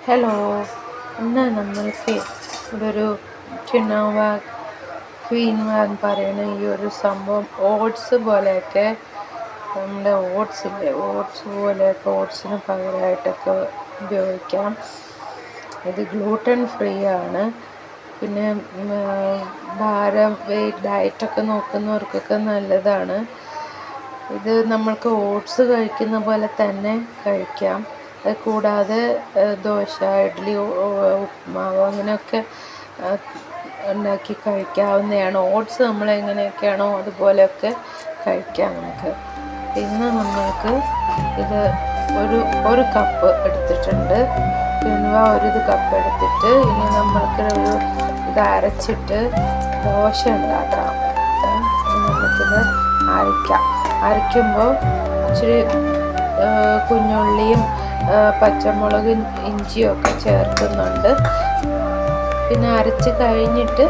Hello, ഇന്ന് നമ്മൾക്ക് ഇവിടെ ക്വിനോവ എന്ന് പറയുന്ന ഈ ഒരു സംഭവം ഓട്സ് പോലെയൊക്കെ നമ്മുടെ ഓട്സ് പോലെയൊക്കെ ഓട്സിന് പകരമായിട്ടൊക്കെ ഉപയോഗിക്കാം. ഇത് ഗ്ലൂട്ടൻ ഫ്രീ ആണ്. പിന്നെ ഡയറ്റൊക്കെ നോക്കുന്നവർക്കൊക്കെ നല്ലതാണ്. ഇത് നമ്മൾക്ക് ഓട്സ് കഴിക്കുന്ന പോലെ തന്നെ കഴിക്കാം. അത് കൂടാതെ ദോശ, ഇഡ്ഡലി, ഉപ്മാവ് അങ്ങനെയൊക്കെ ഉണ്ടാക്കി കഴിക്കാവുന്നതാണ്. ഓട്സ് നമ്മൾ എങ്ങനെയൊക്കെയാണോ അതുപോലെയൊക്കെ കഴിക്കാം നമുക്ക്. ഇന്ന് നമ്മൾക്ക് ഇത് ഒരു കപ്പ് എടുത്തിട്ടുണ്ട്. പിന്നെ ഒരു കപ്പ് എടുത്തിട്ട് ഇനി നമ്മൾക്ക് ഇത് അരച്ചിട്ട് ദോശ ഉണ്ടാക്കാം. നമുക്കിത് അരയ്ക്കുമ്പോൾ ഇച്ചിരി കുഞ്ഞുള്ളിയും പച്ചമുളകും ഇഞ്ചിയും ഒക്കെ ചേർക്കുന്നുണ്ട്. പിന്നെ അരച്ച് കഴിഞ്ഞിട്ട്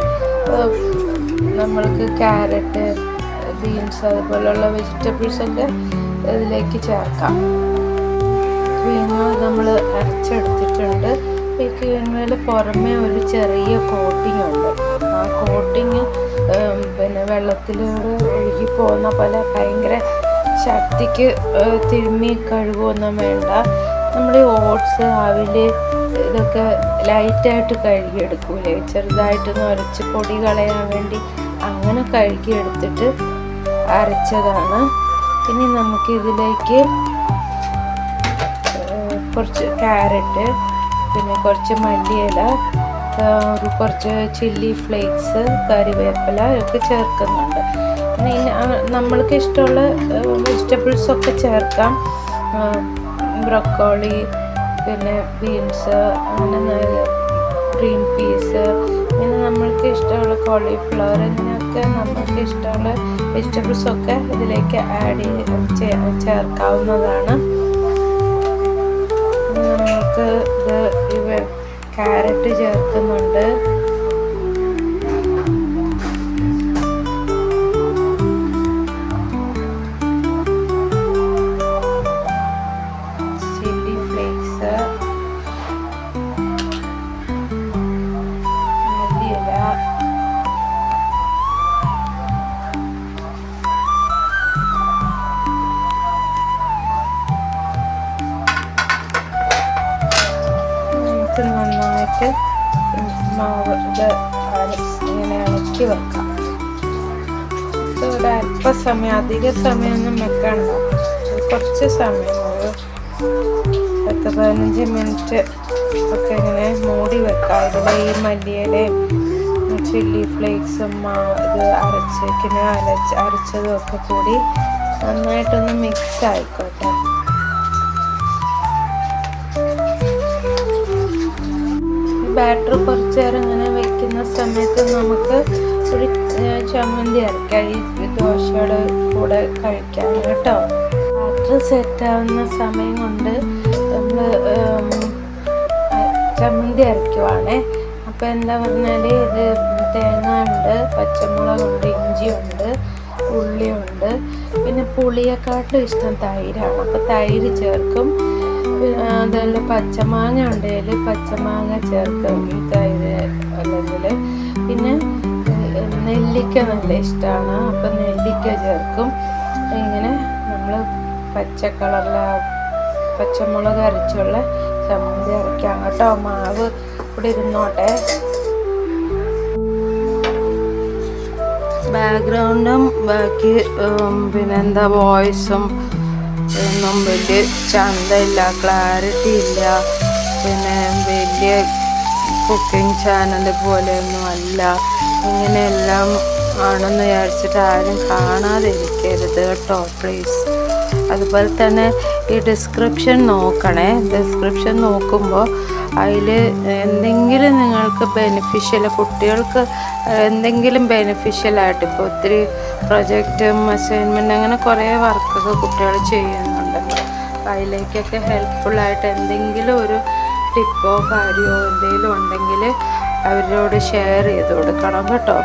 നമ്മൾക്ക് ക്യാരറ്റ്, ബീൻസ് അതുപോലുള്ള വെജിറ്റബിൾസൊക്കെ ഇതിലേക്ക് ചേർക്കാം. പിന്നെ നമ്മൾ അരച്ചെടുത്തിട്ടുണ്ട്. ഈ ക്വീൻമേൽ പുറമേ ഒരു ചെറിയ കോട്ടിംഗ് ഉണ്ട്. ആ കോട്ടിങ് പിന്നെ വെള്ളത്തിലൂടെ ഒഴുകി പോകുന്ന പോലെ ഭയങ്കര ശക്തിക്ക് തിരുമ്മി കഴുകുമൊന്നും വേണ്ട. നമ്മൾ ഈ ഓട്സ്, അവില് ഇതൊക്കെ ലൈറ്റായിട്ട് കഴുകിയെടുക്കൂലേ, ചെറുതായിട്ടൊന്ന് ഉരച്ച് പൊടി കളയാൻ വേണ്ടി അങ്ങനെ കഴുകിയെടുത്തിട്ട് അരച്ചതാണ്. ഇനി നമുക്കിതിലേക്ക് കുറച്ച് ക്യാരറ്റ്, പിന്നെ കുറച്ച് മല്ലിയില, കുറച്ച് ചില്ലി ഫ്ലേക്സ്, കറിവേപ്പില ഒക്കെ ചേർക്കുന്നുണ്ട്. നമ്മൾക്ക് ഇഷ്ടമുള്ള വെജിറ്റബിൾസൊക്കെ ചേർക്കാം. ബ്രൊക്കോളി, പിന്നെ ബീൻസ്, അങ്ങനെ ഗ്രീൻ പീസ്, ഇങ്ങനെ നമ്മൾക്ക് ഇഷ്ടമുള്ള കോളിഫ്ലവർ, ഇങ്ങനെയൊക്കെ നമ്മൾക്ക് ഇഷ്ടമുള്ള വെജിറ്റബിൾസൊക്കെ ഇതിലേക്ക് ചേർക്കാവുന്നതാണ്. നമുക്ക് ക്യാരറ്റ് ചേർക്കുന്നുണ്ട്. ചില്ലി ഫ്ലേക്സ്, മല്ലിയില, നന്നായിട്ട് മാവ് ഇങ്ങനെ ഇളക്കി വെക്കാം. ഇവിടെ അല്പസമയം, അധിക സമയമൊന്നും വെക്കണ്ട, കുറച്ച് സമയം, ഒരു 10-15 മിനിറ്റ് ഒക്കെ ഇങ്ങനെ മൂടി വെക്കാം. ഇതിൽ ഈ മല്ലിയിലയും ചില്ലി ഫ്ലേക്സും ഇത് അരച്ചതും ഒക്കെ കൂടി നന്നായിട്ടൊന്ന് മിക്സ് ആയിക്കോട്ടെ. ബാറ്റർ കുറച്ച് നേരം ഇങ്ങനെ വെക്കുന്ന സമയത്ത് നമുക്ക് ഒരു ചമ്മന്തി അരക്കാം, ഈ ദോശയുടെ കൂടെ കഴിക്കാം കേട്ടോ. ബാറ്റർ സെറ്റാവുന്ന സമയം കൊണ്ട് നമ്മൾ ചമ്മന്തി അരയ്ക്കുവാണേ. അപ്പോൾ എന്താ പറഞ്ഞാൽ ഇത് തേങ്ങ ഉണ്ട്, പച്ചമുളകുണ്ട്, ഇഞ്ചിയുണ്ട്, ഉള്ളിയുണ്ട്. പിന്നെ പുളിയെക്കാട്ടും ഇഷ്ടം തൈരാണ്, അപ്പോൾ തൈര് ചേർക്കും. അതുപോലെ പച്ചമാങ്ങ ഉണ്ടെങ്കിൽ പച്ചമാങ്ങ ചേർക്കും ഈ തൈര് അല്ലെങ്കിൽ. പിന്നെ നെല്ലിക്ക നല്ല ഇഷ്ടമാണ്, അപ്പം നെല്ലിക്ക ചേർക്കും. ഇങ്ങനെ നമ്മൾ പച്ചമുളക് അരച്ചുള്ള ചമ്മന്തി അരയ്ക്കാം കേട്ടോ. മാവ് ഇവിടെ ഇരുന്നോട്ടെ. ബാക്ക്ഗ്രൗണ്ടും ബാക്കി പിന്നെന്താ വോയിസും ഒന്നും വലിയ ചന്തയില്ല, ക്ലാരിറ്റി ഇല്ല. പിന്നെ വലിയ കുക്കിംഗ് ചാനൽ പോലെയൊന്നും അല്ല. ഇങ്ങനെയെല്ലാം ആണെന്ന് വിചാരിച്ചിട്ട് ആരും കാണാതിരിക്കരുത് കേട്ടോ, പ്ലീസ്. അതുപോലെ തന്നെ ഈ ഡിസ്ക്രിപ്ഷൻ നോക്കണേ. ഡിസ്ക്രിപ്ഷൻ നോക്കുമ്പോൾ അതിൽ എന്തെങ്കിലും നിങ്ങൾക്ക് കുട്ടികൾക്ക് എന്തെങ്കിലും ബെനിഫിഷ്യലായിട്ട്, ഇപ്പോൾ ഒത്തിരി പ്രൊജക്റ്റും അസൈൻമെൻറ്റ് അങ്ങനെ കുറേ വർക്കൊക്കെ കുട്ടികൾ ചെയ്യുന്നുണ്ട്. അതിലേക്കൊക്കെ ഹെൽപ്ഫുള്ളായിട്ട് എന്തെങ്കിലും ഒരു ടിപ്പോ കാര്യമോ എന്തെങ്കിലും ഉണ്ടെങ്കിൽ അവരോട് ഷെയർ ചെയ്ത് കൊടുക്കണം കേട്ടോ.